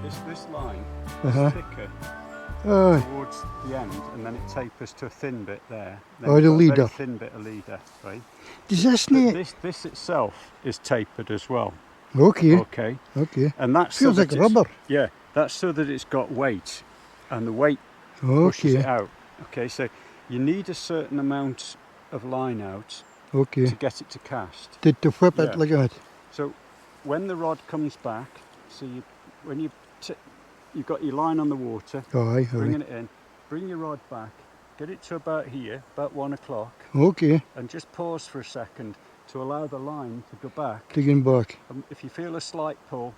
this line is thicker towards the end, and then it tapers to a thin bit there. Then Oh, the you've got a leader. very thin bit of leader, right? Does this But need... this itself is tapered as well. Okay. Okay. Okay. And that's Feels so like that it's- rubber. Yeah, that's so that it's got weight, and the weight pushes it out. Okay, so you need a certain amount of line out Okay. to get it to cast. To whip Yeah. it like that. So when the rod comes back, so you've got your line on the water, Aye, bringing it in, bring your rod back, get it to about here, about 1 o'clock, Okay. and just pause for a second to allow the line to go back. Digging back. If you feel a slight pull,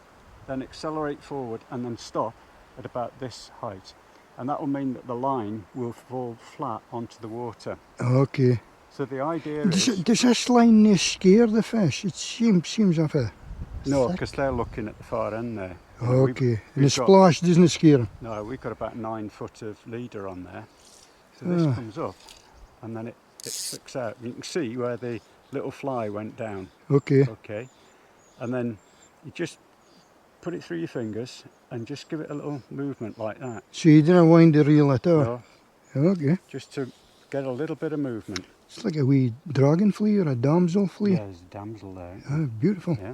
then accelerate forward and then stop at about this height. And that will mean that the line will fall flat onto the water. Okay. So the idea Does is... this line scare the fish? It seems of a... No, because they're looking at the far end there. You know, Okay. And the we've got- splash doesn't scare them? No, we've got about 9 foot of leader on there. So this comes up and then it flicks out. You can see where the little fly went down. Okay. Okay. And then you just put it through your fingers and just give it a little movement like that. So you didn't wind the reel at all? No, Okay. just to get a little bit of movement. It's like a wee dragon flea or a damsel flea. Yeah, there's a damsel there. Oh, beautiful. Yeah.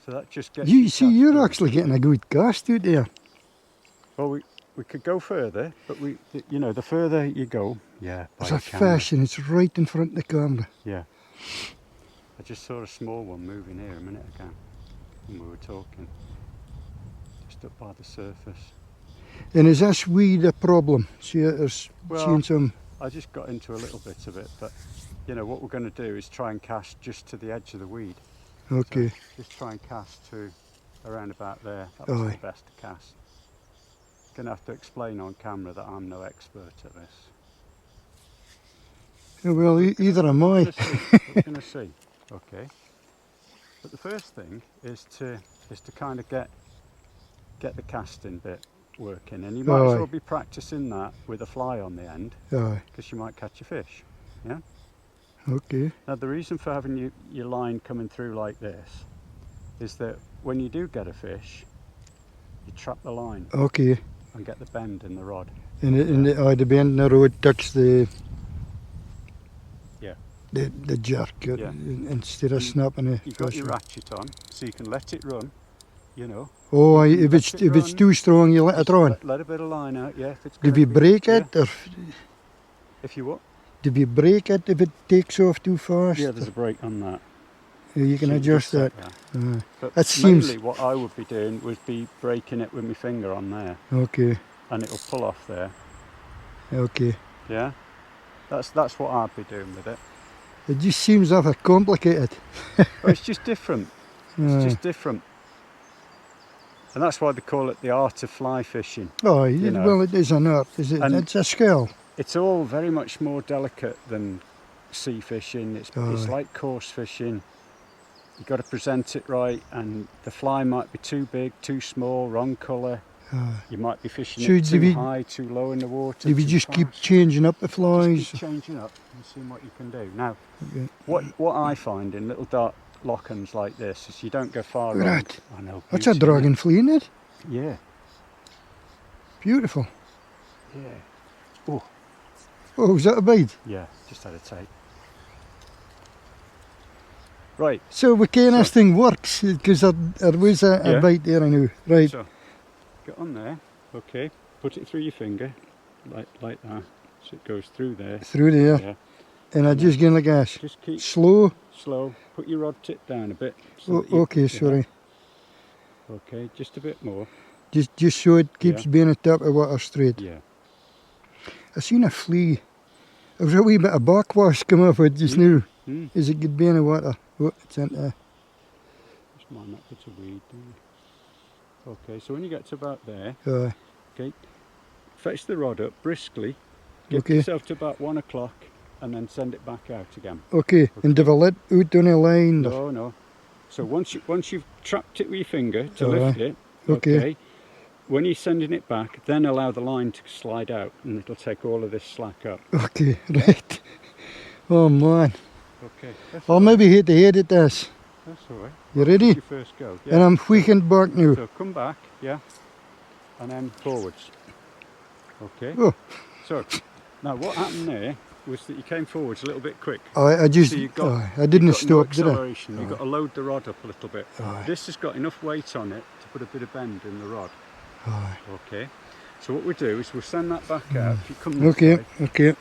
So that just gets You see, cast you're in. actually getting a good cast out there. Well, we could go further, but the further you go, yeah. by There's a the camera. fish and it's right in front of the camera. Yeah. I just saw a small one moving here a minute ago when we were talking. Just up by the surface. And is this weed a problem? See, there's seeing some... I just got into a little bit of it, but what we're going to do is try and cast just to the edge of the weed. Okay. So just try and cast to around about there. That was the best to cast. Going to have to explain on camera that I'm no expert at this. Yeah, well, either am I. We're going to see. Okay. But the first thing is to kind of get the casting bit working, and you might as well be practicing that with a fly on the end, Aye. because you might catch a fish. Yeah. Okay. Now the reason for having your line coming through like this is that when you do get a fish, you trap the line Okay. and get the bend in the rod. And the bend in the road touch the... Yeah. The jerk instead of And snapping the You've got fish. your ratchet on, so you can let it run. Oh, aye, if let it it's run. too strong, you let it run. Let a bit of line out. Yeah. If it's Do gonna we be- break yeah. it, or If you what? do we break it if it takes off too fast? Yeah, there's a brake on that. You can So adjust just set that. that. But That seems- mainly what I would be doing would be breaking it with my finger on there, Okay. and it'll pull off there. Okay. Yeah, that's what I'd be doing with it. It just seems rather complicated. But it's just different. It's Aye. just different, and that's why they call it the art of fly fishing. Oh, you know. well, it is an art. And- It's a skill. It's all very much more delicate than sea fishing. It's Aye. like coarse fishing. You've got to present it right, and the fly might be too big, too small, wrong colour. You might be fishing So it do too we- high, too low in the water. Do we too just fast. keep changing up the Just flies? keep changing up and seeing what you can do. Now, Okay. what I find in little dark lochans like this is you don't go far Look at wrong. that. I know. That's a beauty, dragon flea, isn't it? isn't it? Yeah, Beautiful. yeah. Oh, Oh, is that a bite? yeah. Just had a take. Right. So we can this So- thing works because there was a Yeah. bite there, I know. Right. So, get on there. Okay. Put it through your finger, like that. So it goes through there. Through there. Yeah. And I just get like this. Just keep Slow. slow. Put your rod tip down a bit. so Oh, that you- okay, yeah. sorry. Okay, just a bit more. Just so it keeps Yeah. being at top of water straight. Yeah. I seen a flea. There was a wee bit of backwash come off it just now. Mm. Is it good being in water? Oh, it's in there. Just mind that bit of weed. Don't you? Okay, so when you get to about there, Aye. okay, fetch the rod up briskly. Get Okay. yourself to about 1 o'clock, and then send it back out again. Okay. And do I let out on a line? or- No. So once you've trapped it with your finger to Aye. lift it, Okay. when you're sending it back, then allow the line to slide out, and it'll take all of this slack up. Okay, right. Oh man. Okay. I'll maybe hit the head at this. That's all right. You ready? Your first go. Yeah. And I'm wheeking back now. So come back, yeah, and then forwards. Okay. Oh, So now what happened there was that you came forwards a little bit quick. I just, So you got, I didn't you've got no stop, did I? acceleration. You've got to load the rod up a little bit. Aye. This has got enough weight on it to put a bit of bend in the rod. Aye. Okay. So what we do is we'll send that back out. If you come this Okay, way. okay.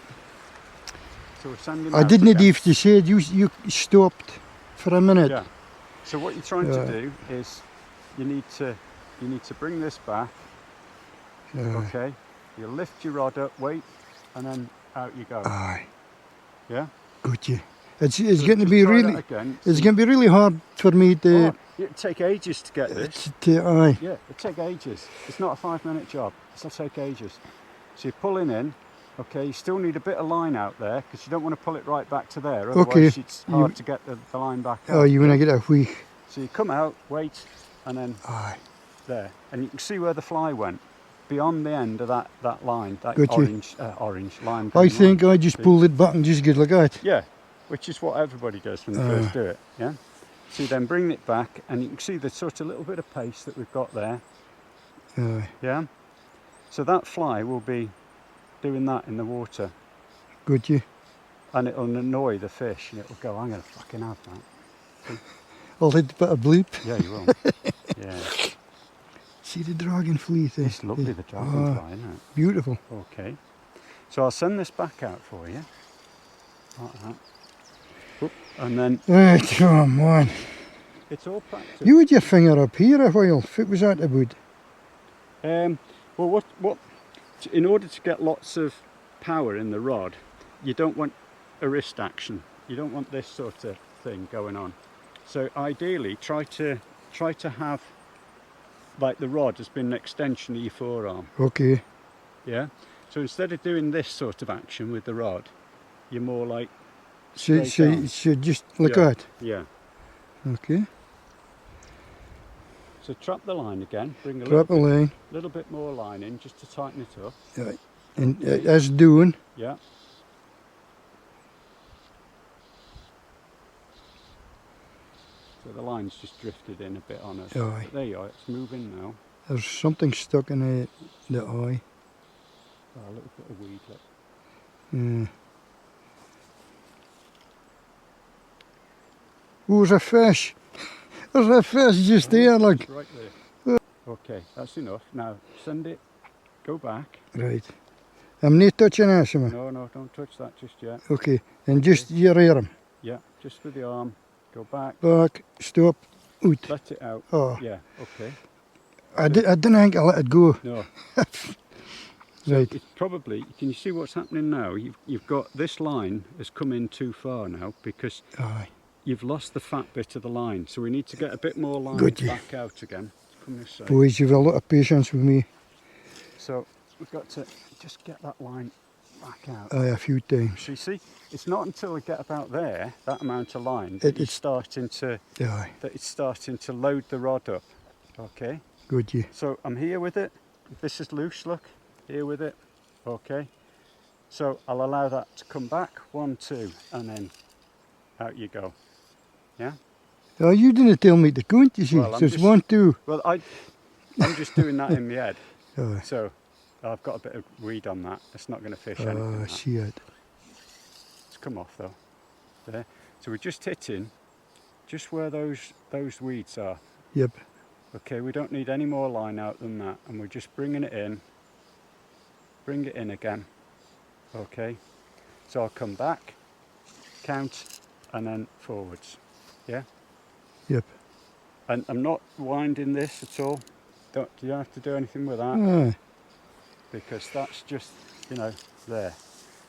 So we're sending I out didn't again. if you said you stopped for a minute. Yeah. So what you're trying to do is you need to bring this back. Okay. You lift your rod up, wait, and then out you go. Aye. Yeah. Got you. It's So going to just be try really. that again. It's going to be really hard for me to. Oh, it'll take ages to get this. Aye. Yeah, it'll take ages. It's not a 5-minute job. It'll take ages. So you're pulling in. Okay, you still need a bit of line out there because you don't want to pull it right back to there. Otherwise, Okay. it's hard to get the line back out. Oh, you want to get a whee? So you come out, wait, and then Aye. there, and you can see where the fly went beyond the end of that line, that Got you. orange lime. I green think line. I just See? pulled it back and just get like that. Yeah, which is what everybody does when they first do it. Yeah. So you then bring it back, and you can see the sort of little bit of pace that we've got there. Aye. Yeah. So that fly will be doing that in the water, Got you. and it'll annoy the fish, and it'll go, "I'm gonna fucking have that." I'll hit a bit of bleep. Yeah, you will. Yeah. See the dragonfly thing. It's lovely, the dragonfly, isn't it? Beautiful. Okay. So I'll send this back out for you. Like that. Oop, and then Right, come on. it's all practice. You had your finger up here a while. What was that about? Well, what? In order to get lots of power in the rod, you don't want a wrist action. You don't want this sort of thing going on. So ideally, try to have like the rod has been an extension of your forearm. Okay. Yeah. So instead of doing this sort of action with the rod, you're more like So straight on. just like Yeah. that. Yeah. Okay. So trap the line again. Bring a Trap a line. little bit more line in just to tighten it up. Right. And as doing. Yeah. So the line's just drifted in a bit on us. Aye. But there you are, it's moving now. There's something stuck in the eye. Oh, a little bit of weed. Look. Oh, there's a fish. There's a fish just there, like. Right there. Okay, that's enough. Now send it, go back. Right. I'm not touching that, man. No, don't touch that just yet. Okay. And just your arm. Yeah, just with the arm. Go back, Back. Stop. Out. let it out. Oh. Yeah, okay. I didn't think I let it go. No. Right. It's probably, can you see what's happening now? You've got, this line has come in too far now because Aye. you've lost the fat bit of the line. So we need to get a bit more line Got you. back out again. Come this side. Boys, you've a lot of patience with me. So we've got to just get that line back out. Aye, a few times. So you see, it's not until we get about there, that amount of line, It's it's starting to load the rod up. Okay. Good, you. So I'm here with it. This is loose, look. Here with it. Okay. So I'll allow that to come back. 1, 2, and then out you go. Yeah? Oh, you didn't tell me to count, you see. Well, I'm So it's just- 1, 2. Well, I'm just doing that in my head. Aye. So I've got a bit of weed on that. It's not going to fish Oh, anything. I that. see it. It's come off though. There. So we're just hitting just where those weeds are. Yep. Okay, we don't need any more line out than that, and we're just bringing it in. Bring it in again. Okay. So I'll come back, count, and then forwards. Yeah. Yep. And I'm not winding this at all. You don't have to do anything with that Aye. because that's just, there.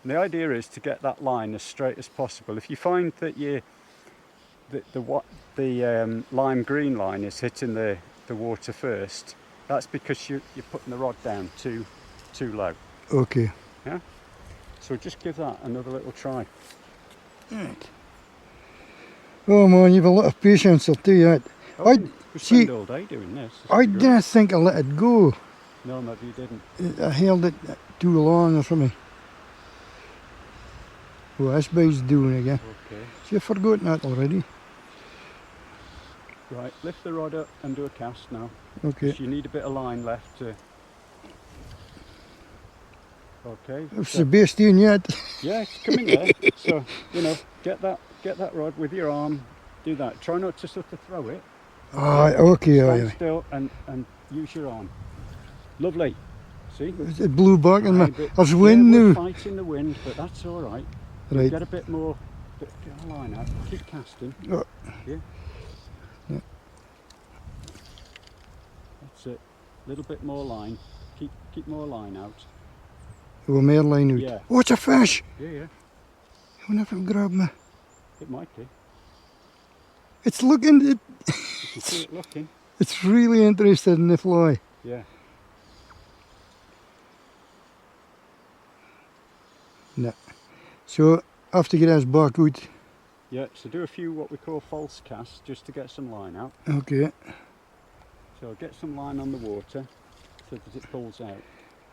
And the idea is to get that line as straight as possible. If you find that the lime green line is hitting the water first, that's because you're putting the rod down too low. Okay. Yeah. So just give that another little try. Right. Oh man, you've a lot of patience, I'll tell you that. Oh, we see- spend all day doing this. This I is great. didn't think I let it go. No, maybe you didn't. I held it too long or something. Oh, this boy's doing again. Okay. See, I've forgotten that already. Right, lift the rod up and do a cast now. Okay. You need a bit of line left to... Okay. It's the best in yet. Yeah, it's coming there. So, you know, get that rod with your arm, do that. Try not to sort of throw it. Aye, okay, Stand aye. still and use your arm. Lovely. See? It blew back in my... But, There's wind we're now. fighting the wind, but that's all right. Right. Get a bit more, get a line out. Keep casting. Oh. Yeah. Yeah. That's it. A little bit more line. Keep more line out. Oh, more line out. Yeah. Oh, it's a fish. Yeah. I wonder if it'll grab me. It might be. It's looking... You can see it looking. It's really interested in the fly. Yeah. No. So, I have to get his back out. Yeah, so do a few what we call false casts just to get some line out. Okay. So get some line on the water so that it pulls out.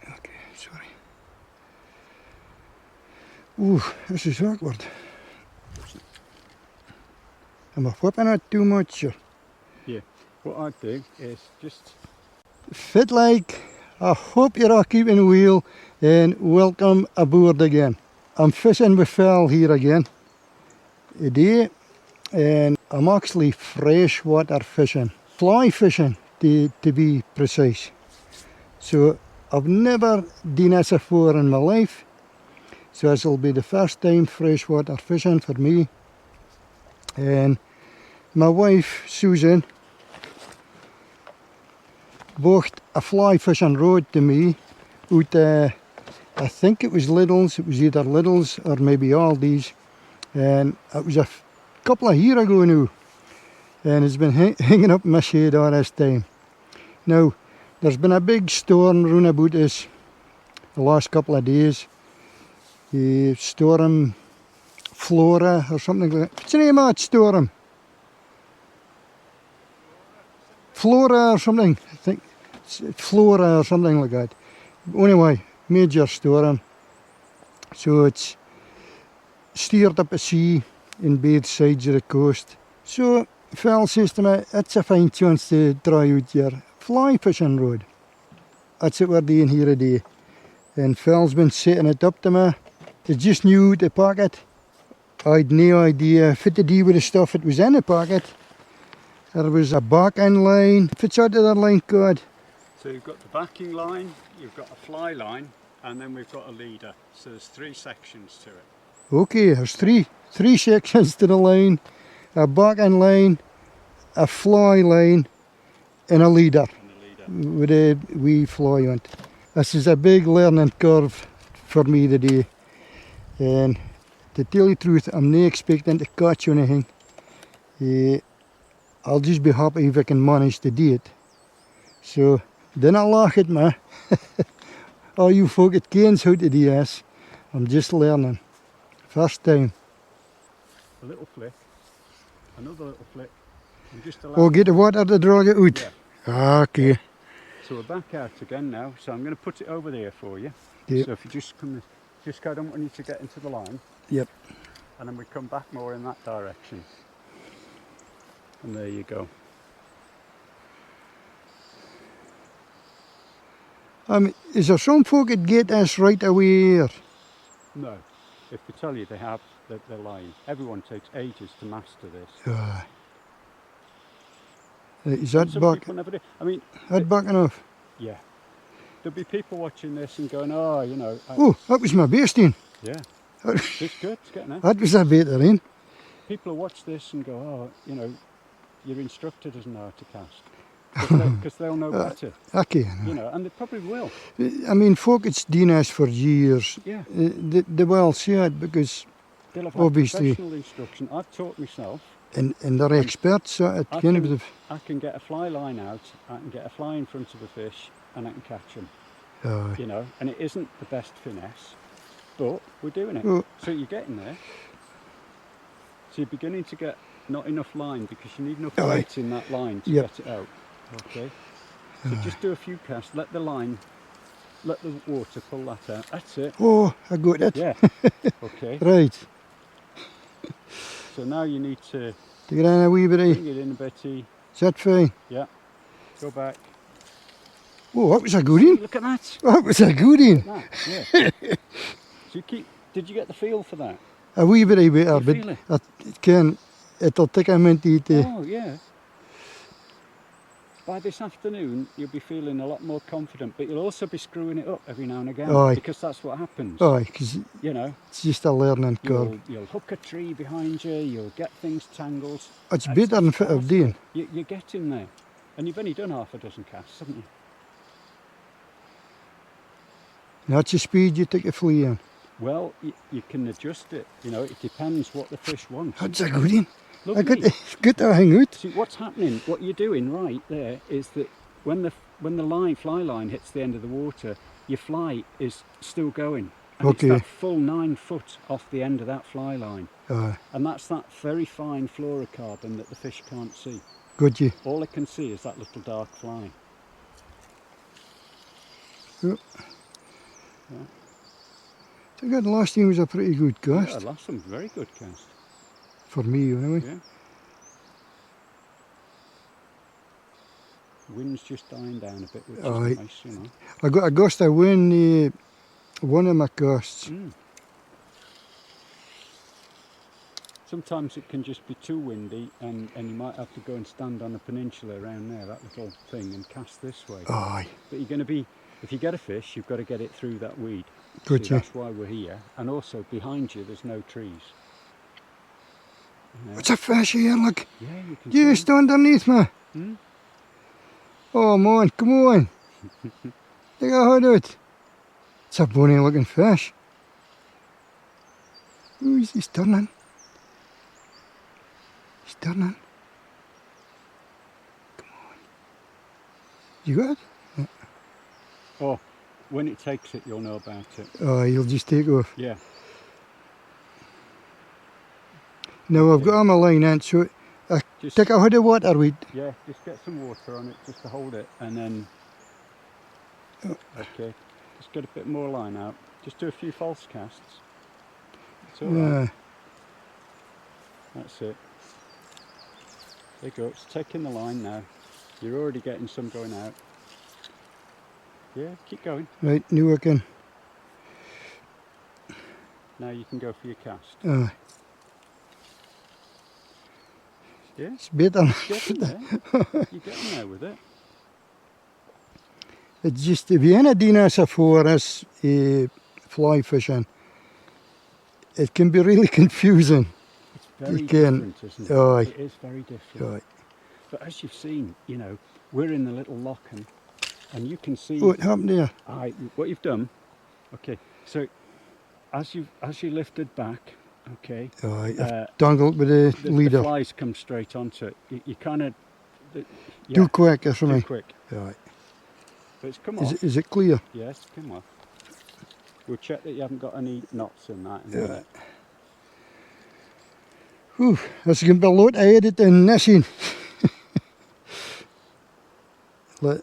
Okay, sorry. Ooh, this is awkward. Am I whipping it too much? Or? Yeah, what I'd do is just... Fit like, I hope you're all keeping well and welcome aboard again. I'm fishing with Phil here again today and I'm actually freshwater fishing. Fly fishing to be precise. So I've never done this before in my life. So this will be the first time freshwater fishing for me. And my wife Susan bought a fly fishing rod to me out I think it was Lidl's, it was either Lidl's or maybe Aldi's, and it was a couple of years ago now, and it's been hanging up in my shade all this time. Now there's been a big storm round about us the last couple of days. Storm Flora or something like that. What's the name of that storm? Flora or something, I think. Flora or something like that. Anyway, major storm. So it's steered up the sea in both sides of the coast. So Phil says to me, it's a fine chance to try out your fly fishing rod. That's what we're doing here today. And Phil's been setting it up to me. It's just new to pocket. I had no idea if it to do with the stuff that was in the pocket. There was a backing line. If it's out of that line, God. So you've got the backing line, you've got a fly line, and then we've got a leader. So there's 3 sections to it. Okay, there's three sections to the line. A backing line, a fly line, and a leader. With a wee fly on it. This is a big learning curve for me today. And to tell you the truth, I'm not expecting to catch anything. I'll just be happy if I can manage to do it. So, don't laugh at me. All you folk that kens how to do this, I'm just learning. First time. A little flick, another little flick, and just allow... Oh, get the water to drag it out? Yeah. Okay. So we're back out again now, so I'm going to put it over there for you. Yep. So if you just come, I don't want you to get into the line. Yep. And then we come back more in that direction. And there you go. Is there some folk that get this right away? Or? No. If they tell you they have, they're lying. Everyone takes ages to master this. Is that back? I mean, that back enough? Yeah. There'll be people watching this and going, oh, you know. Oh, that was my basting. Yeah. It's good, it's getting there. That was a better in. People will watch this and go, oh, you know, your instructor doesn't know how to cast. Because they'll know better. Okay. You know, and they probably will. I mean, folk that's done this for years, yeah. They will see it because they'll have obviously professional instruction. I've taught myself. And they're experts at it. I can get a fly line out, I can get a fly in front of a fish, and I can catch them. You know, and it isn't the best finesse, but we're doing it. Oh. So you're getting there. So you're beginning to get not enough line because you need enough weight in that line to get it out. Okay. So just do a few casts, let the water pull that out. That's it. Oh, I got it. Yeah. Okay. Right. So now you need to get in a wee bit. Bring it in a bit. Is that fine? Yeah. Go back. Oh, that was a good one. Look at that. That was a good one. That, yeah. So you keep. Did you get the feel for that? A wee bit better, You but feel it? it'll take a minute to... Oh yeah. By this afternoon, you'll be feeling a lot more confident, but you'll also be screwing it up every now and again. Aye. Because that's what happens. Aye, because You know, it's just a learning curve. you'll hook a tree behind you, you'll get things tangled. It's better than It's fit of part doing. it. You're getting there. And you've only done half a dozen casts, haven't you? That's the speed you take a flea in. Well, you can adjust it. You know, it depends what the fish wants. That's a good one. I Lovely. got to hang out. See, what's happening, what you're doing right there is that when the fly line hits the end of the water, your fly is still going. And Okay. it's that full 9 foot off the end of that fly line. And that's that very fine fluorocarbon that the fish can't see. Got you. All it can see is that little dark fly. Yep. Yeah. I think the last time was a pretty good cast. Yeah, last one's very good cast. For me, anyway. Yeah. Wind's just dying down a bit, which Aye. is nice, you know. I got a gust of wind one of my casts. Sometimes it can just be too windy and you might have to go and stand on a peninsula around there, that little thing, and cast this way. Aye. But you're going to be, if you get a fish, you've got to get it through that weed. Good, See, yeah. that's why we're here. And also behind you, there's no trees. Yeah. It's a fish here, look. Yeah, you can Just underneath me. Hmm? Oh man, come on. Take a hood out. It's a bonny looking fish. Ooh, he's turning. He's turning. Come on. You got it? Yeah. Oh, when it takes it, you'll know about it. Oh, he'll just take off. Yeah. Now I've got him a line in, so Just, take a hood of water with. yeah, just get some water on it just to hold it, and then, okay, just get a bit more line out. Just do a few false casts. It's all right. That's it. There you go, it's taking the line now. You're already getting some going out. Yeah, keep going. Right, now I can. Now you can go for your cast. Yeah, It's better. you're getting there. You're getting there with it. It's just, if you're in a DNS for us fly fishing, it can be really confusing. It's very You can- different, isn't it? Aye. It is very different. Right. But as you've seen, you know, we're in the little lock and you can see What happened there? what you've done. Okay, so as you lifted back, okay, I've dangled with the the leader. flies come straight onto it. You kind of Too quick for too me. quick. Right. But it's come off. Is it clear? Yes, come off. We'll check that you haven't got any knots in that. Yeah. Whew, that's going to be a lot of editing this in. Let,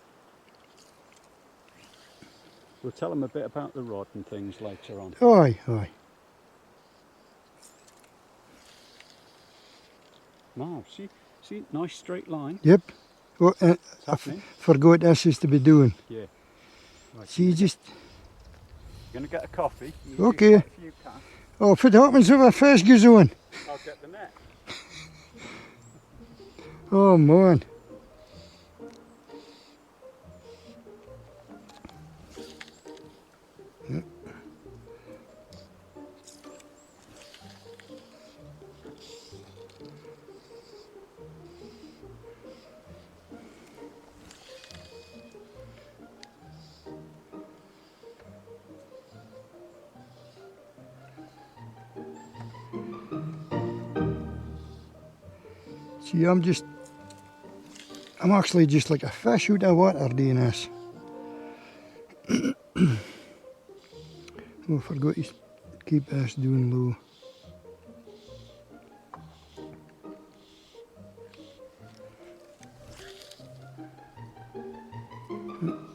We'll tell them a bit about the rod and things later on. aye. Wow, see, nice straight line. Yep. Well, It's I happening. forgot this is to be doing. Yeah. Right, See, just, you're going to get a coffee. You do Okay. quite a few casts. oh, if it happens if a fish goes on. I'll get the net. Oh man. See, I'm actually just like a fish out of water doing this. Oh, I forgot to keep this doing low.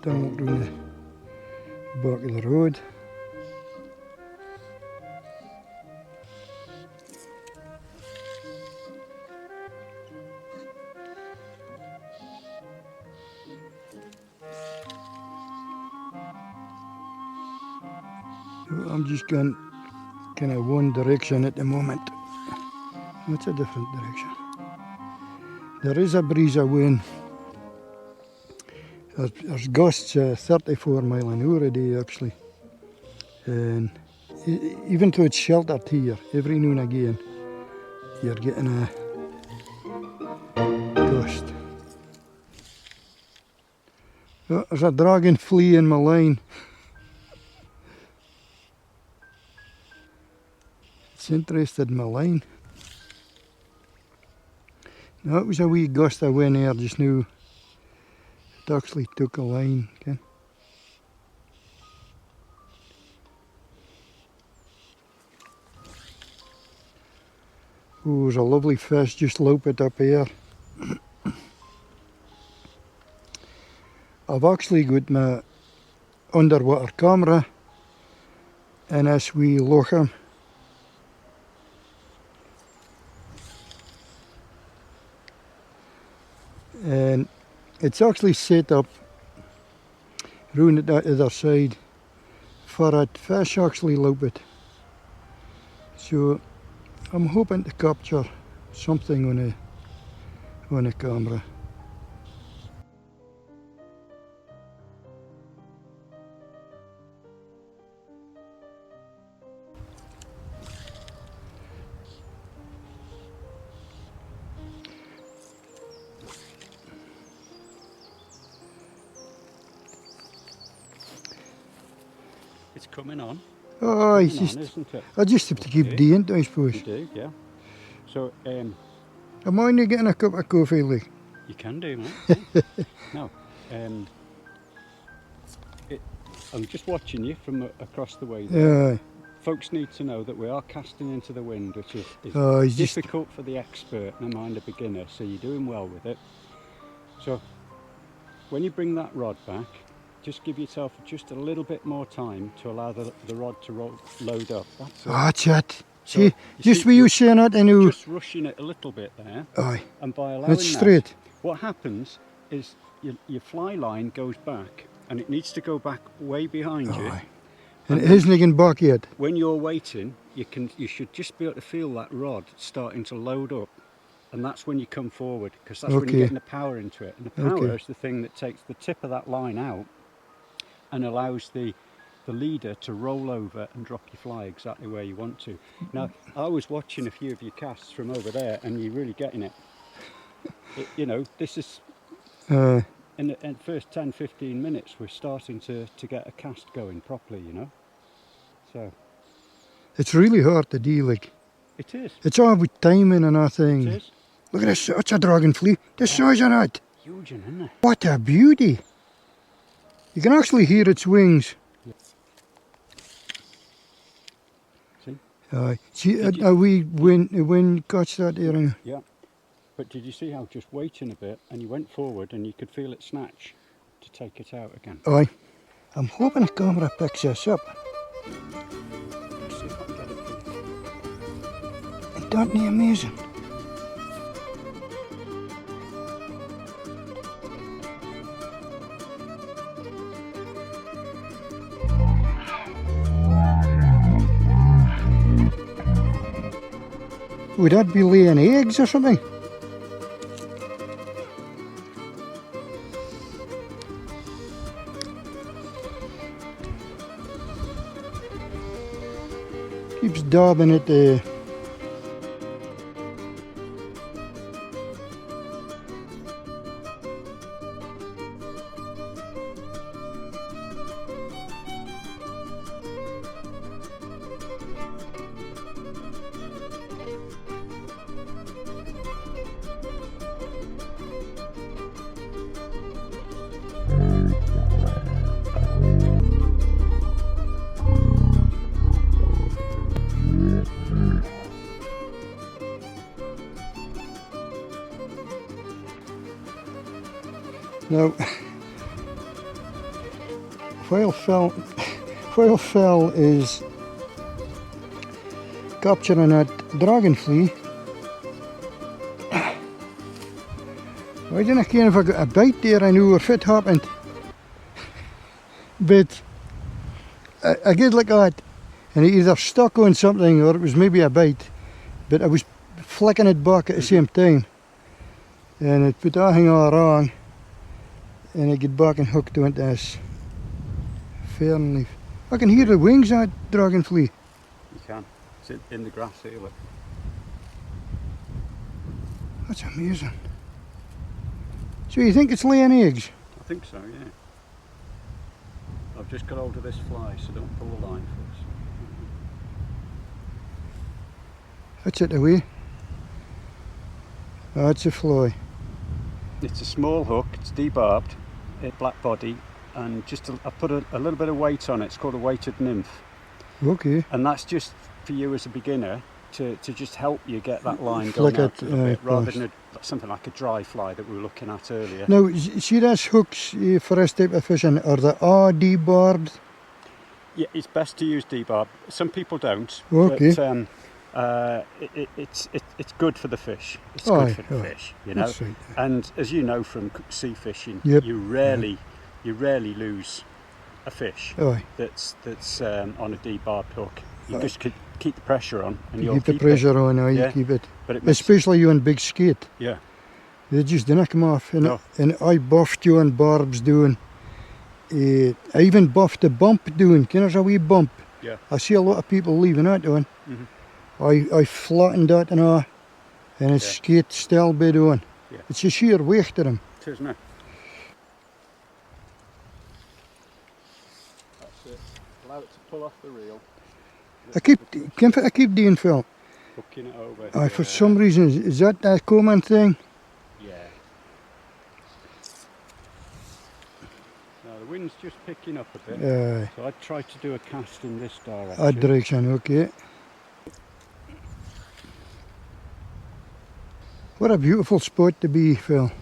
Down down the back of the road. I'm just going kind of one direction at the moment. What's a different direction? There is a breeze of wind. There's gusts 34 mile an hour a day actually. And even though it's sheltered here, every now and again you're getting a gust. Oh, there's a dragonfly in my line. It's interested in my line. That was a wee gust of wind here just now. It actually took a line. Okay. Oh, there's a lovely fish just loping up here. I've actually got my underwater camera in this wee locham. And it's actually set up round the other side for a fish actually lope it. So I'm hoping to capture something on a camera. It's coming on. Oh, it's Coming just, on, isn't it? I just have to keep doing it, I suppose. You do, yeah. So, Am I only getting a cup of coffee, like? you can do, mate. Yeah. No, I'm just watching you from across the way there. Yeah. Folks need to know that we are casting into the wind, which is It's just, difficult for the expert, never mind a beginner, so you're doing well with it. So, when you bring that rod back, just give yourself just a little bit more time to allow the rod to load up. That's all. that's it. So, See, just see, were you saying that, I know. just rushing it a little bit there, Aye, and by allowing it's straight. that, what happens is your fly line goes back, and it needs to go back way behind you. Aye. And it isn't getting back yet. When you're waiting, you should just be able to feel that rod starting to load up, and that's when you come forward, because that's when Okay. you're getting the power into it. And the power Okay. is the thing that takes the tip of that line out and allows the leader to roll over and drop your fly exactly where you want to. Now, I was watching a few of your casts from over there, and you're really getting it. You know, this is in the first 10-15 minutes we're starting to get a cast going properly, you know. So It's really hard to do, like. it is. It's all with timing and that thing. It is. Look at this, that's a dragonfly. The size of that. Huge, isn't it? What a beauty. You can actually hear its wings. See? Aye. See, Did you- a wee wind catch that there. Yeah. But did you see how just waiting a bit and you went forward and you could feel it snatch to take it out again? Aye. I'm hoping the camera picks this up. Let's see if I can get it for you. Isn't that amazing? Would that be laying eggs or something? Keeps dabbing at the... Now, while Phil is capturing that dragonfly, I don't know if I got a bite there, I knew if it happened. But I get like that, and it either stuck on something or it was maybe a bite, but I was flicking it back at the same time, and it put everything all wrong, and I get back and hooked onto this fern leaf. I can hear the wings of that dragonfly. You can. It's in the grass here, look. That's amazing. So you think it's laying eggs? I think so, yeah. I've just got hold of this fly, so don't pull the line first. That's it away. That's a fly. It's a small hook, it's debarbed, black body, and I put a little bit of weight on it. It's called a weighted nymph. Okay. And that's just for you as a beginner to just help you get that line Flick going out it, a little bit, rather across. than something like a dry fly that we were looking at earlier. Now, see those hooks for this type of fishing, are they all debarbed? Yeah, it's best to use debarb. Some people don't, Okay. but it's good for the fish. It's Aye, good for the aye. fish, you know. That's right. And as you know from sea fishing, Yep. you rarely lose a fish Aye. that's on a debarbed hook. You just keep the pressure on, and You you'll keep the keep pressure on, Yeah. you keep it. But it makes, Especially you on big skate. yeah, They just didn't come off. And, No. and I buffed you on barbs doing. I even buffed the bump doing. Can there's a wee bump? yeah. I see a lot of people leaving that on. Mhm. I flattened that and all, and a skate still bit on. Yeah. It's a sheer weight to them. It is, isn't it? That's it. Allow it to pull off the reel. I keep doing Phil. Hooking it over. For some reason, is that a common thing? Yeah. Now the wind's just picking up a bit. So I try to do a cast in this direction. That direction, okay. What a beautiful spot to be, Phil. It is,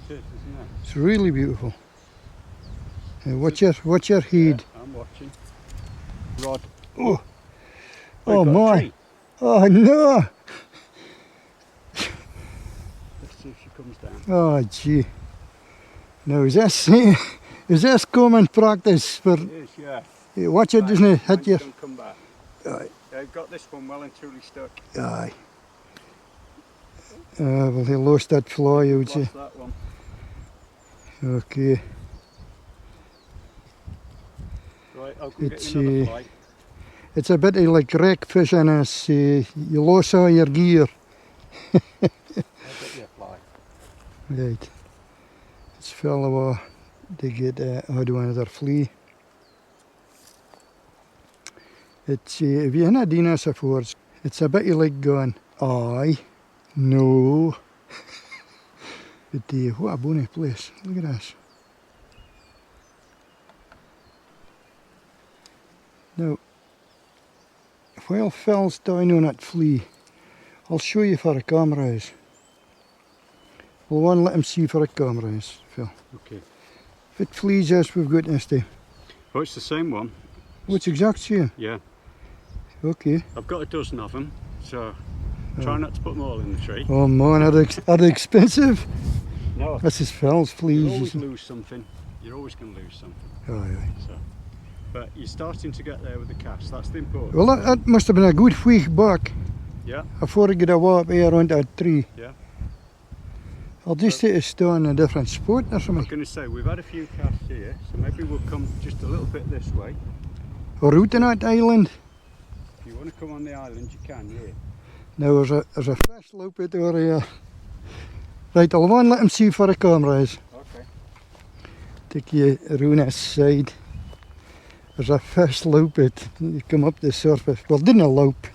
isn't it? It's really beautiful. What's your head? Yeah, I'm watching. Rod. Oh, We've oh got a my! tree. Oh no! Let's see if she comes down. Oh gee! Now is this common practice for? It is, yeah. Watch it, doesn't it? Hit you. Don't come back. Aye. Yeah, I've got this one well and truly stuck. Aye. Well, he lost that fly, I would say. Lost that one. Okay. Right, I'll go It's, get you another fly. It's a bit like wreck fishing, as you lose all your gear. I'll get you a fly. Right. It's fellow to get out of another flea. It's if you haven't done this before, it's a bit like going, aye, no. But what a bonny place. Look at this. Now, while Phil's down on that flea, I'll show you for a camera is. We'll want to let him see for a camera is, Phil. Okay. If it flees as we've got this time. Oh, it's the same one. What's exact same? Yeah. Okay. I've got a dozen of them, so try not to put them all in the tree. Oh man, are they expensive? No. This is Phil's You fleas. always isn't it? lose something. You're always going to lose something. Aye, aye. So, but you're starting to get there with the cast. That's the important. Well, that must have been a good week back Yeah. before I get a walk here on that tree. Yeah. I'll just take a stone in a different spot or I something. was going to say we've had a few casts here, so maybe we'll come just a little bit this way. Or out on that island. If you want to come on the island, you can. Yeah. Now there's a fish loopet over here. Right, I'll want to let him see for the camera is. Okay. Take you around this side. There's a fish loopet. You come up the surface. Well, it didn't loop.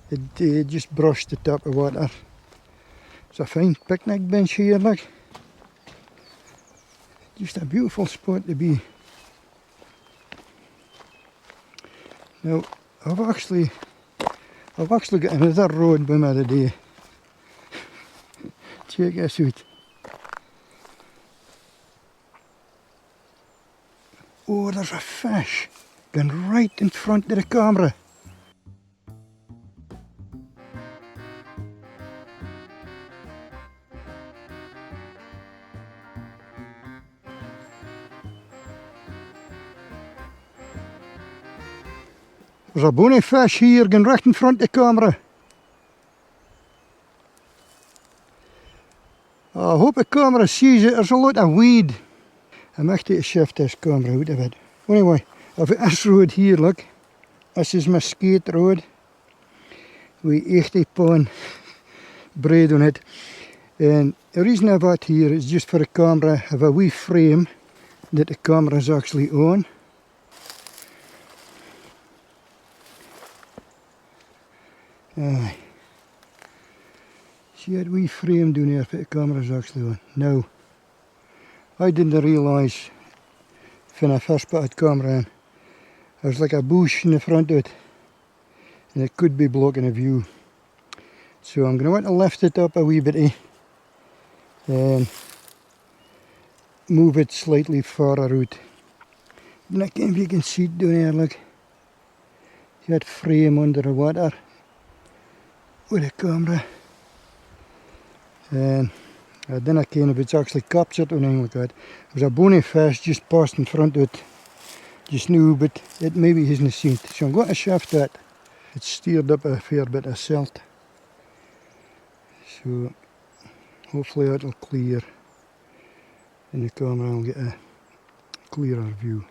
It just brushed the top of water. It's a fine picnic bench here, look. Just a beautiful spot to be. Now, I've actually got another road by me today. Check this out. Oh, there's a fish going right in front of the camera. There's a bonny fish here going right in front of the camera. I hope the camera sees it. There's a lot of weed. I might have to shift this camera out of it. Anyway, I've got this road here, look. This is my skate road. With 80 pound braid on it. And the reason I've got here is just for the camera, I have a wee frame that the camera is actually on. Aye. See that wee frame down here that the camera is actually on. Now, I didn't realise when I first put that camera in, there's like a bush in the front of it and it could be blocking the view. So I'm going to want to lift it up a wee bit and move it slightly further out. And again, if you can see it down there, look. See that frame under the water with the camera. And I don't know if it's actually captured or anything like that. There's a bonny fish just passed in front of it just now, but it maybe isn't seen it. So I'm going to shift that. It's steered up a fair bit of silt. So hopefully that'll clear and the camera will get a clearer view.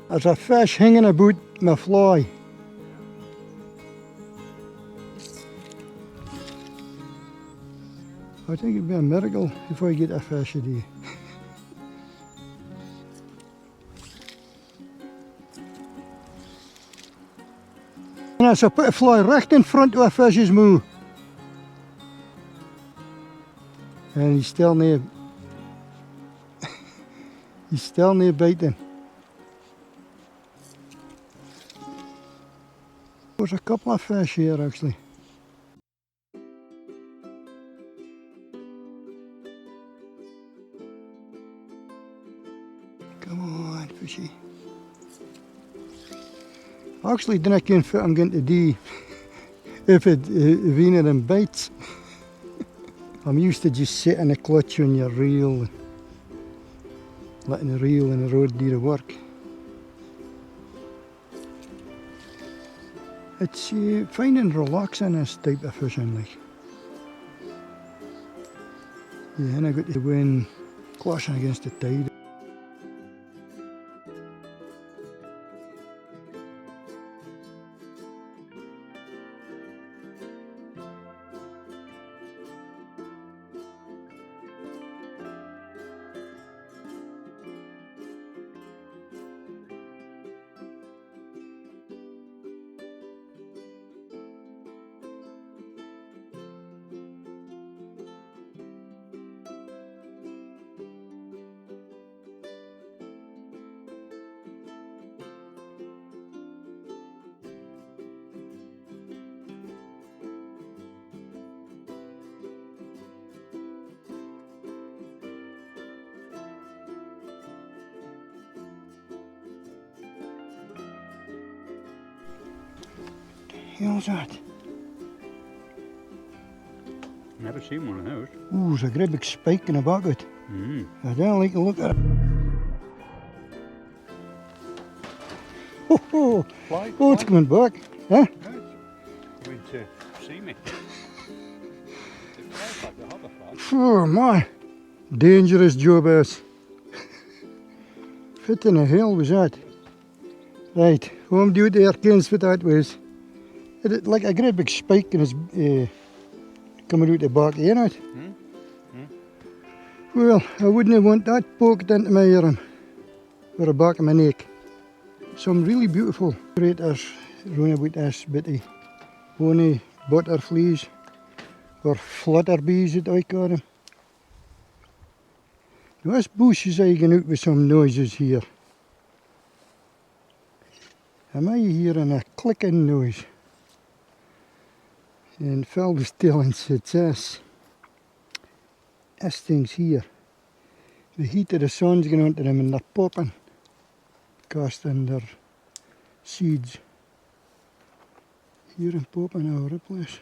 There's a fish hanging about my fly. I think it'd be a miracle if I get a fish today. And as I put a fly right in front of a fish's mouth. And he's still near biting. There's a couple of fish here actually. Come on, fishy. Actually, then I can't fit I'm going to do if one of them bites. I'm used to just setting the clutch on your reel, letting the reel and the rod do the work. It's finding relaxing this type of fishing, like. Yeah, and I got the wind clashing against the tide. How's that? Never seen one of those. Ooh, there's a great big spike in the bucket. Mm. I don't like the look at it. Oh, Fly, oh, it's coming back. Huh? It's coming to see me. It flies like a hoverfly. Oh my, dangerous job is. What in the hell was that? Right, home duty erkens what that was. It like a great big spike and it's coming out the back, you know it? Well, I wouldn't want that poked into my arm or the back of my neck. Some really beautiful craters round about this bitty. Only butterflies or flutterbees that I call them. Now this bush is going out with some noises here. Am I hearing a clicking noise? And Phil was telling us it's this thing's here. The heat of the sun's going onto them and they're popping, casting their seeds. Here and popping all over the place.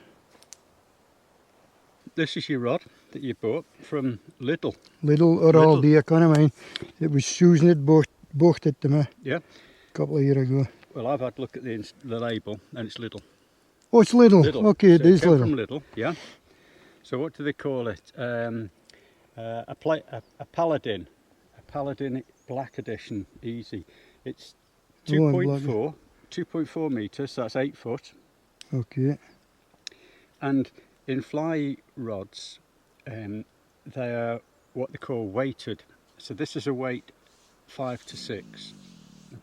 This is your rod that you bought from Lidl. Little or all day, I can't mind. It was Susan that bought it to me Yeah. a couple of years ago. Well, I've had a look at the label and it's Lidl. Oh, it's little. Lidl. Okay, it So is came little. from Lidl, yeah. So what do they call it? A Paladin. A Paladin Black Edition Easy. It's 2.4 metres, so that's 8 foot. Okay. And in fly rods, they are what they call weighted. So this is a weight 5 to 6.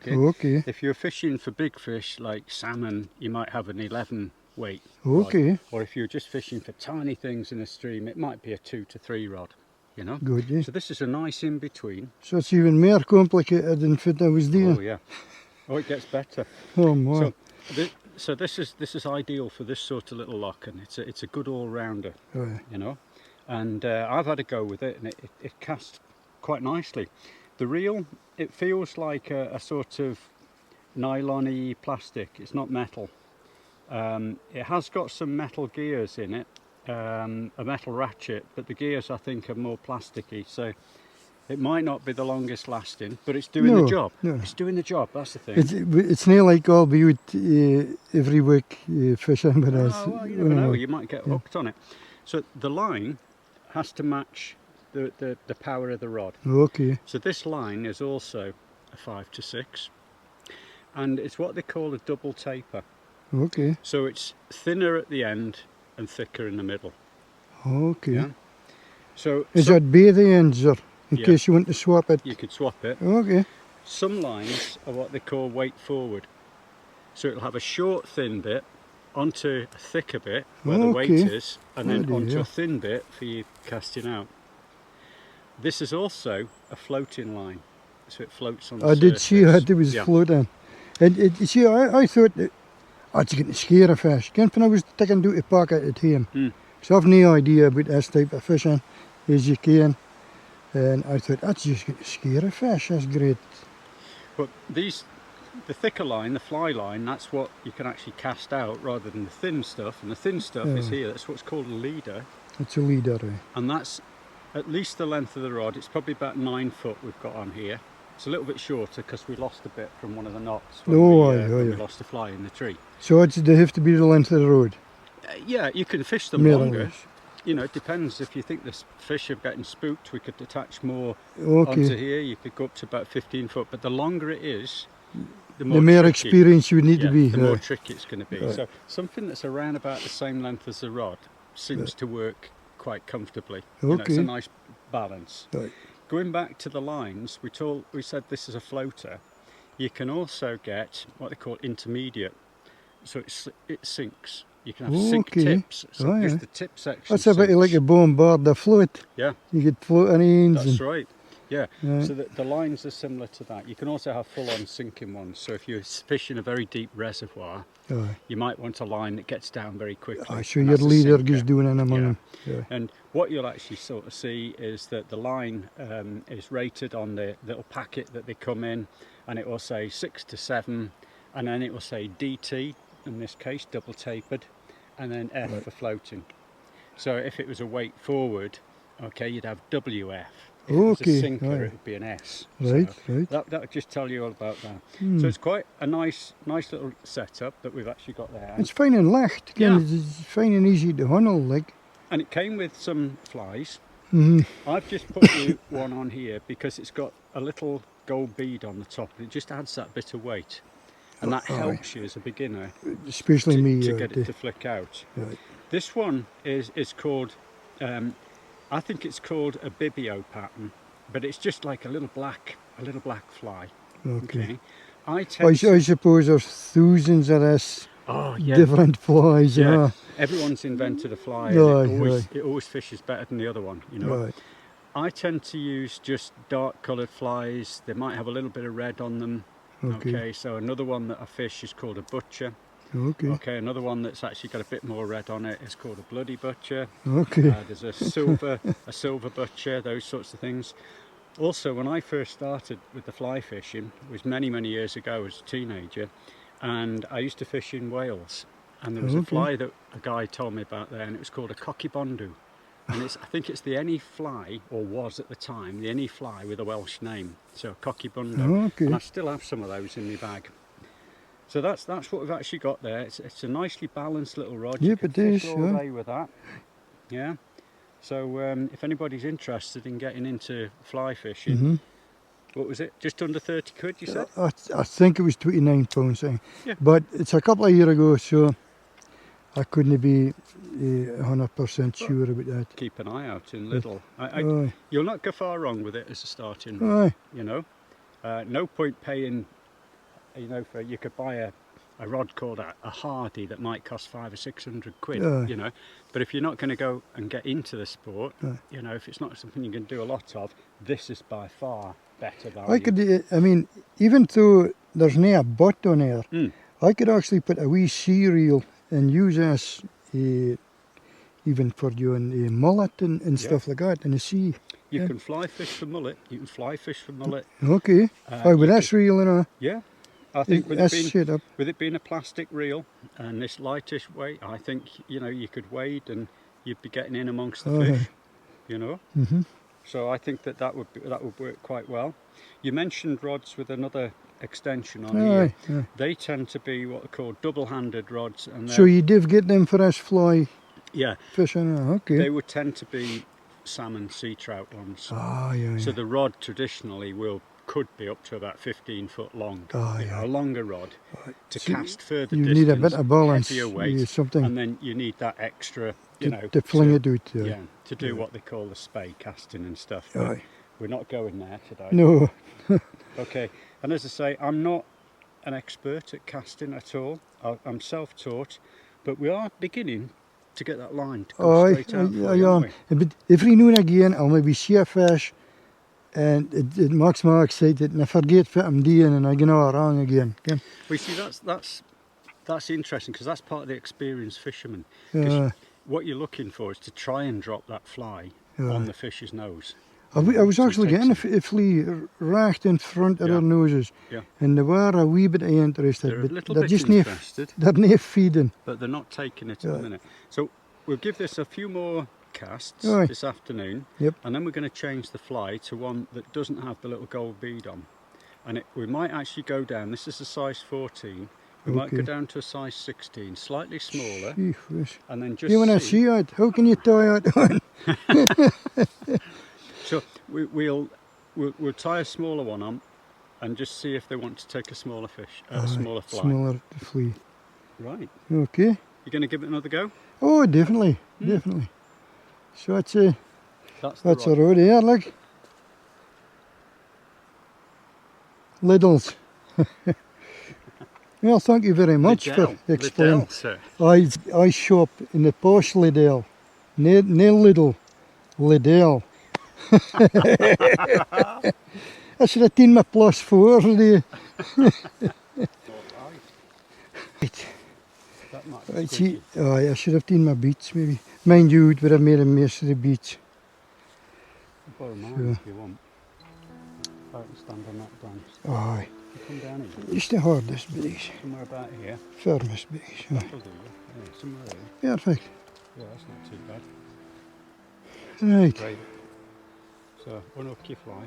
Okay. Okay. If you're fishing for big fish like salmon, you might have an 11 weight Okay. rod. Or if you're just fishing for tiny things in a stream, it might be a 2 to 3 rod, you know. Good, yeah. So this is a nice in between. So it's even more complicated than what I was doing. Oh yeah. Oh, it gets better. Oh my. So this is ideal for this sort of little lock, and it's a good all-rounder, Oh, yeah. you know. And I've had a go with it, and it casts quite nicely. The reel, it feels like a sort of nylon-y plastic. It's not metal. It has got some metal gears in it, a metal ratchet, but the gears I think are more plasticky. So it might not be the longest lasting, but it's doing the job. No. It's doing the job. That's the thing. It's not like I'll be out every week fishing with us. Oh, well, you never know. You might get hooked on it. So the line has to match the power of the rod. Okay. So this line is also a 5 to 6, and it's what they call a double taper. Okay. So it's thinner at the end and thicker in the middle. Okay. Yeah? So Is that by the ends or in Yeah. case you want to swap it? you could swap it. Okay. Some lines are what they call weight forward. So it'll have a short thin bit onto a thicker bit where the weight Okay. is, and then Bloody onto hell. a thin bit for you casting out. This is also a floating line, so it floats on the I did see surface. that it was Yeah. floating. And you see, I thought that it's going to scare a fish. Again, when I was taking out the pocket at home. Mm. So I've no idea about this type of fishing as you can. And I thought, that's just going to scare a fish. That's great. But the thicker line, the fly line, that's what you can actually cast out rather than the thin stuff. And the thin stuff is Yeah. here. That's what's called a leader. It's a leader. And that's at least the length of the rod. It's probably about 9 foot we've got on here. It's a little bit shorter because we lost a bit from one of the knots when, we lost a fly in the tree. So they have to be the length of the road? Yeah, you can fish them longer. You know, it depends. If you think the fish are getting spooked, we could attach more onto here. You could go up to about 15 foot, but the longer it is, the more experience you would need to be. The more tricky it's going to be. Right. So something that's around about the same length as the rod seems to work quite comfortably. You know, it's a nice balance. Right. Going back to the lines, we said this is a floater. You can also get what they call intermediate, so it sinks. You can have sink tips, so just the tip section. That's a bit like a bombard, the float. Yeah. You could float on ends. That's right. Yeah. So the lines are similar to that. You can also have full-on sinking ones. So if you're fishing a very deep reservoir, you might want a line that gets down very quickly. So your leader is doing it among them. Yeah. And what you'll actually sort of see is that the line is rated on the little packet that they come in, and it will say 6 to 7, and then it will say DT, in this case double tapered, and then F for floating. So if it was a weight forward, you'd have WF. If it was a sinker, it would be an S. Right, so that would just tell you all about that. So it's quite a nice little setup that we've actually got there. It's fine and light. It's fine and easy to handle, like. And it came with some flies. I've just put you one on here because it's got a little gold bead on the top, and it just adds that bit of weight. And that helps you as a beginner, especially to get it to flick out. Right. This one is called, I think it's called a bibio pattern, but it's just like a little black fly. Okay. I suppose there's thousands of this different flies. Yeah. Everyone's invented a fly, and it always fishes better than the other one. You know. Right. I tend to use just dark coloured flies. They might have a little bit of red on them. Okay, so another one that I fish is called a butcher. Okay, another one that's actually got a bit more red on it is called a bloody butcher. There's a silver butcher, those sorts of things. Also, when I first started with the fly fishing, it was many years ago as a teenager, and I used to fish in Wales, and there was a fly that a guy told me about there, and it was called a cockybondu. And I think it's the only fly, or was at the time, the only fly with a Welsh name. So cockybundu. And I still have some of those in my bag. So that's what we've actually got there. It's a nicely balanced little rod. You can fish all day with that. Yeah. So if anybody's interested in getting into fly fishing, what was it? Just under 30 quid, you said? I think it was £29. But it's a couple of years ago, so I couldn't be 100% sure about that. Keep an eye out in Lidl. You'll not go far wrong with it as a starting. You know, no point paying. You know, you could buy a rod called a Hardy that might cost 500 or 600 quid. You know, but if you're not going to go and get into the sport, you know, if it's not something you can do a lot of, this is by far better value. I mean, even though there's no butt on there, I could actually put a wee sea reel and use this even for doing mullet and stuff like that in the sea. You can fly fish for mullet. You can fly fish for mullet. Okay. With this reel, you know. Yeah. I think with it being a plastic reel and this lightish weight, I think, you know, you could wade and you'd be getting in amongst the fish. You know. So I think that would work quite well. You mentioned rods with another extension on here. They tend to be what are called double-handed rods. And so you did get them for us fly fishing? Okay. They would tend to be salmon, sea trout ones. So the rod traditionally could be up to about 15 foot long. A longer rod to cast further distance. You need a bit of balance, heavier weight, and then you need that extra, you know, to fling it out. To do what they call the spey casting and stuff. We're not going there today. No. Okay, and as I say, I'm not an expert at casting at all. I'm self-taught, but we are beginning to get that line to go straight out. But every now and again, I'll maybe see a fish, and it makes me excited, and I forget what I'm doing, and I get all wrong again. We see that's interesting, because that's part of the experienced fisherman. What you're looking for is to try and drop that fly on the fish's nose. I was actually getting a flea right in front of their noses, and they were a wee bit interested. They're a little bit interested. They're not feeding. But they're not taking it at the minute. So we'll give this a few more casts Aye. this afternoon, Yep. and then we're going to change the fly to one that doesn't have the little gold bead on. And we might actually go down, this is a size 14, we might go Okay. down to a size 16, slightly smaller, Gee whiz. and then just You want to see it? How can you tie it on? So we'll tie a smaller one on and just see if they want to take a smaller fish, a smaller fly. Smaller flea. Right. Okay. You going to give it another go? Oh, definitely, definitely. So that's a That's the road here, look. Liddles. Well, thank you very much for explaining. Liddell, sir. I shop in the posh Liddell. No Lidl, Liddell. I should have taken my +4 today. Right. That might be Right, squeaky. see, I should have taken my beats maybe. Mind you, it would have made a mess of the beats. Borrow mine Sure. if you want. I can stand on that branch. Aye, You come down here, it's the hardest bees. somewhere about here. Firmest bees. Aye. That'll do you. Yeah, somewhere here. Perfect. Yeah, that's not too bad. Right. Great. So, unhook your fly.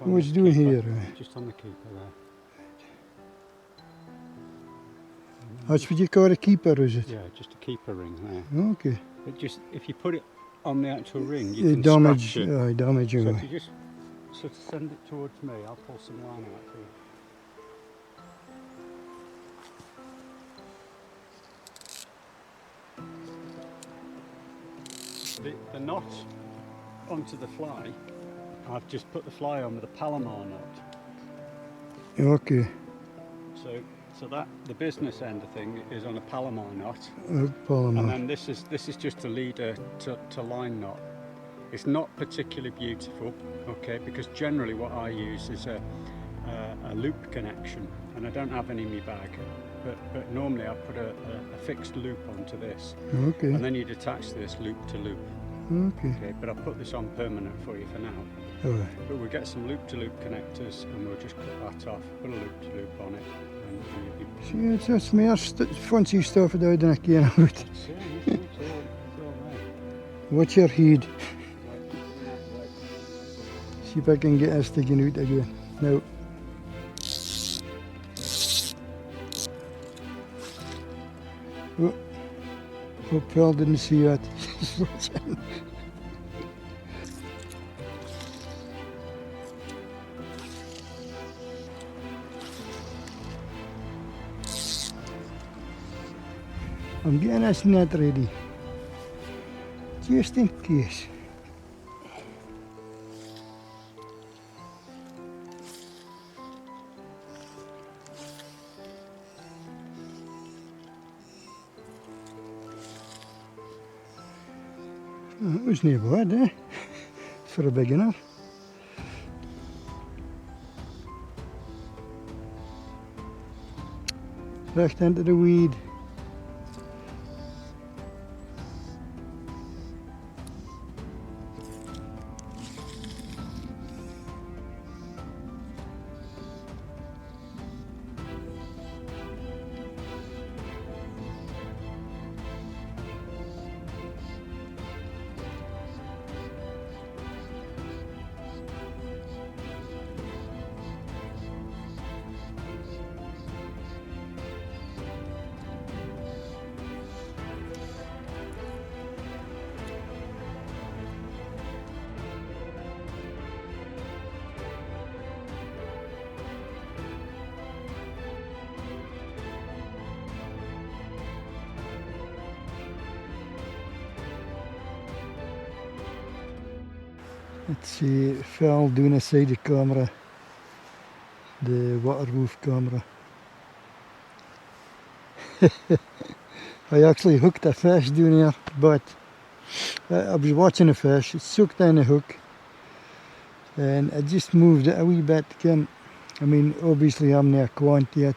What's it doing here? Just on the keeper there. That's what you call a keeper, is it? Yeah, just a keeper ring there. Okay. But just, if you put it on the actual ring, you You can damage, scratch it. aye, damage So you. if you just sort of send it towards me, I'll pull some line out for you. The knot onto the fly, I've just put the fly on with a Palomar knot. Okay. So that the business end of thing is on a Palomar knot, Palomar. and then this is just a leader to line knot. It's not particularly beautiful, okay, because generally what I use is a loop connection, and I don't have any in my bag. But normally I put a fixed loop onto this, Okay. and then you'd attach this loop to loop. Okay. Okay, but I'll put this on permanent for you for now. Aye. But we'll get some loop to loop connectors, and we'll just cut that off, put a loop to loop on it, and you'll be. See, it's meer fancy stuff that I don't care about. It's all right. What's your head? See if I can get us sticking out again. No. Oh, hope Phil didn't see that. I'm getting us net ready, just in case. It was not bad, eh? For a beginner. Recht into the weed. Let's see, Phil doing a side camera, the waterproof camera. I actually hooked a fish down here, but I was watching a fish, it sucked in the hook, and I just moved it a wee bit. I mean, obviously I'm not a quant yet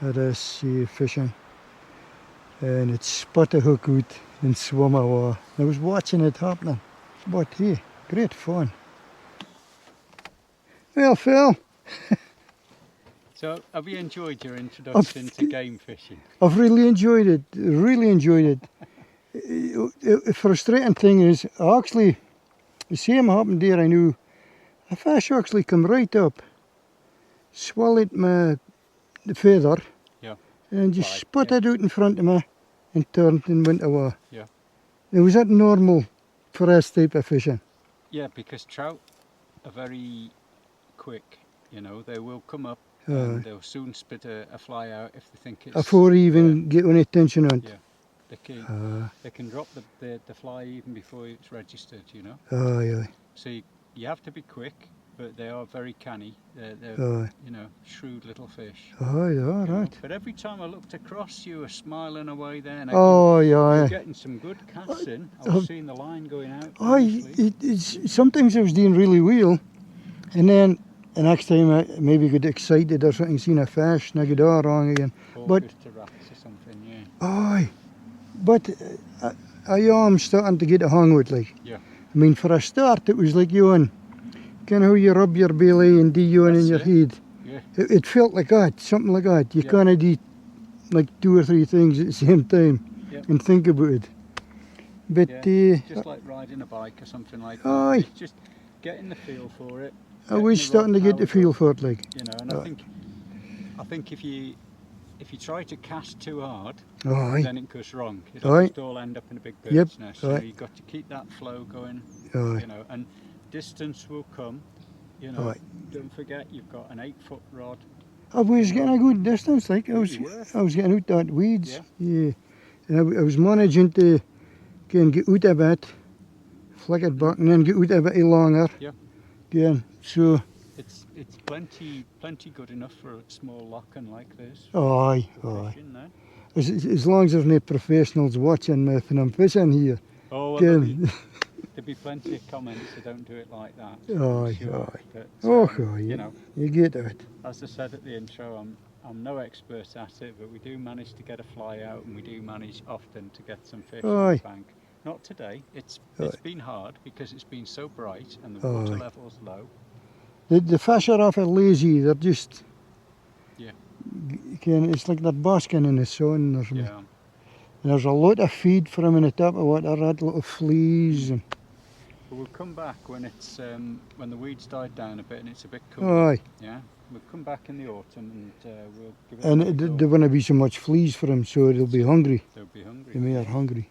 at this fishing, and it spat the hook out and swam away. I was watching it happening. But hey, great fun. Well, Phil, So, have you enjoyed your introduction to game fishing? I've really enjoyed it, really enjoyed it. The frustrating thing is, actually, the same happened there. I knew a fish actually come right up, swallowed my feather, Yeah. and just Fly, spit yeah. it out in front of me and turned and went away. Yeah. Now, was that normal for this type of fishing? Yeah, because trout are very quick, you know, they will come up Aye. and they'll soon spit a fly out if they think it's... Before even get any attention on it. Yeah, they can drop the fly even before it's registered, you know. Aye, aye, So you have to be quick, but they are very canny. They're aye. you know, shrewd little fish. Aye, they are, You know, right. but every time I looked across, you were smiling away there. And Oh, you were yeah. getting some good casts in. I was seeing the line going out. Aye, nicely. sometimes I was doing really well, and then the next time I maybe got excited or something, seen a fish, and I got all wrong again. Focus to rats or something, yeah. Aye, but I am starting to get a hang with, like. Yeah. I mean, for a start, it was like you on, kind of how you rub your belly and do you on in your head. Yeah. It felt like that, something like that. You Yeah. kind of do like 2 or 3 things at the same time and think about it. But just like riding a bike or something like that. Aye. It's just getting the feel for it. I was starting to get the feel for it, like. You know, and I think if you try to cast too hard, Aye. then it goes wrong. It'll just all end up in a big bird's nest. So you've got to keep that flow going. Aye. You know, and distance will come. You know, don't forget you've got an 8-foot rod. I was getting a good distance, like I was getting out that weeds. Yeah. And I was managing to get out a bit, flick it back, and then get out a bit longer. Yeah. Again, so. It's plenty good enough for a small locken like this. Aye. Fishing, no? As long as there's no professionals watching me when I'm fishing here. Oh, well, there'll be plenty of comments that don't do it like that. Aye. But, you know, you get it. as I said at the intro, I'm no expert at it, but we do manage to get a fly out, and we do manage often to get some fish on the bank. Not today. It's been hard because it's been so bright and the water level's low. The fish are awful lazy. They're just it's like they're basking in the sun or something. Yeah. And there's a lot of feed for them in the top of water, that little fleas. And but we'll come back when it's when the weeds died down a bit and it's a bit cooler. Aye. Yeah. We'll come back in the autumn and we'll give it. And there won't be so much fleas for them, so they'll be hungry. They'll be hungry. They are hungry.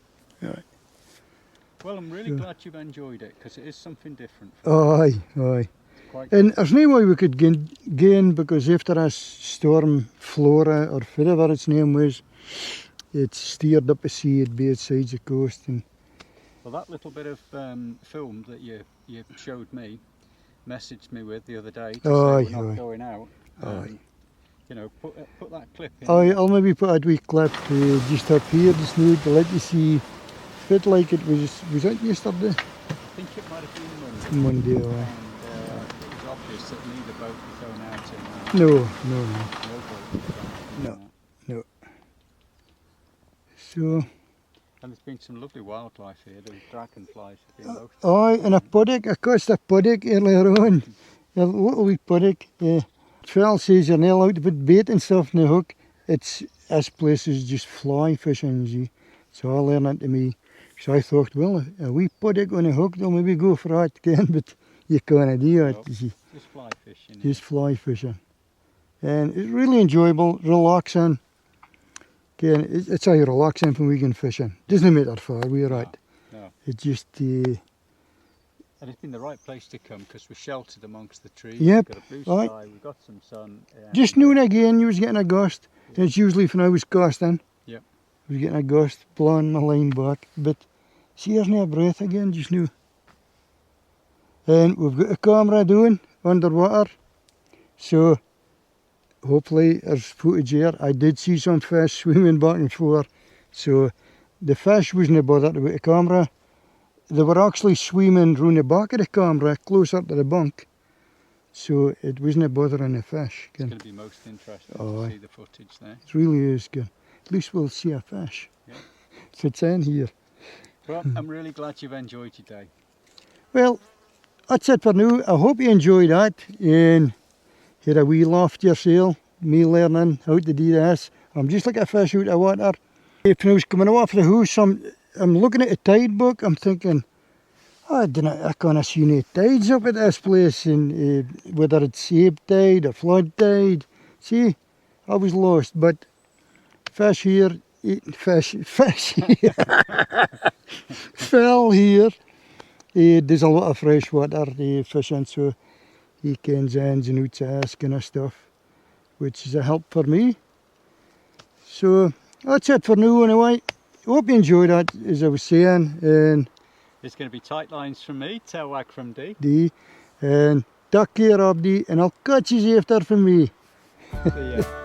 Well, I'm really glad you've enjoyed it because it is something different. Aye. And there's no way we could gain because after this storm, Flora, or whatever its name was, it steered up the sea at both sides of the coast. And well, that little bit of film that you showed me, messaged me with the other day to say we're not going out. You know, put that clip in. I'll maybe put a wee clip just up here just now to let you see. Bit like it was that yesterday? I think it might have been Monday. Monday, And it was obvious that neither boat was going out in No. No boat was going out. No. So. And there's been some lovely wildlife here. The dragonflies have been most. And a puddock. I caught a puddock earlier on. A little wee puddock. Phil says you're not allowed to put bait and stuff in the hook. This place is just fly fishing, see. So I learned that to me. So I thought, well, a wee puddock on a hook, they'll maybe go for that again, but you can't do it. You see. Just fly fishing. Just fly fishing. And it's really enjoyable, relaxing. Again, it's how relaxing from weekend fishing. Doesn't matter far we're at. No. It just... and it's been the right place to come because we're sheltered amongst the trees. Yep. We've got a blue sky, we've got some sun. Just now and again you was getting a gust. And it's usually when I was casting. Yep. I was getting a gust, blowing my line back. But see, there's no breath again just now. And we've got a camera doing underwater. So hopefully there's footage here. I did see some fish swimming back and forth. So the fish wasn't bothered about the camera. They were actually swimming round the back of the camera, closer to the bunk. So it wasn't bothering the fish. It's going to be most interesting to see the footage there. It really is good. At least we'll see a fish. Yeah. If it's in here. Well, I'm really glad you've enjoyed your day. Well, that's it for now. I hope you enjoyed that and had a wee laugh yourself. Me learning how to do this. I'm just like a fish out of water. If I was coming off the house, I'm looking at the tide book, I'm thinking, I can't see any tides up at this place, and whether it's ebb tide or flood tide. See, I was lost, but fish here, eating fish here, fell here. There's a lot of fresh water fishing, so he cans ins and outs ass kind of stuff, which is a help for me. So that's it for now anyway. Hope you enjoyed that, as I was saying, and It's going to be tight lines from me, tail wag from D, and take care of D, and I'll catch you after from me. See ya.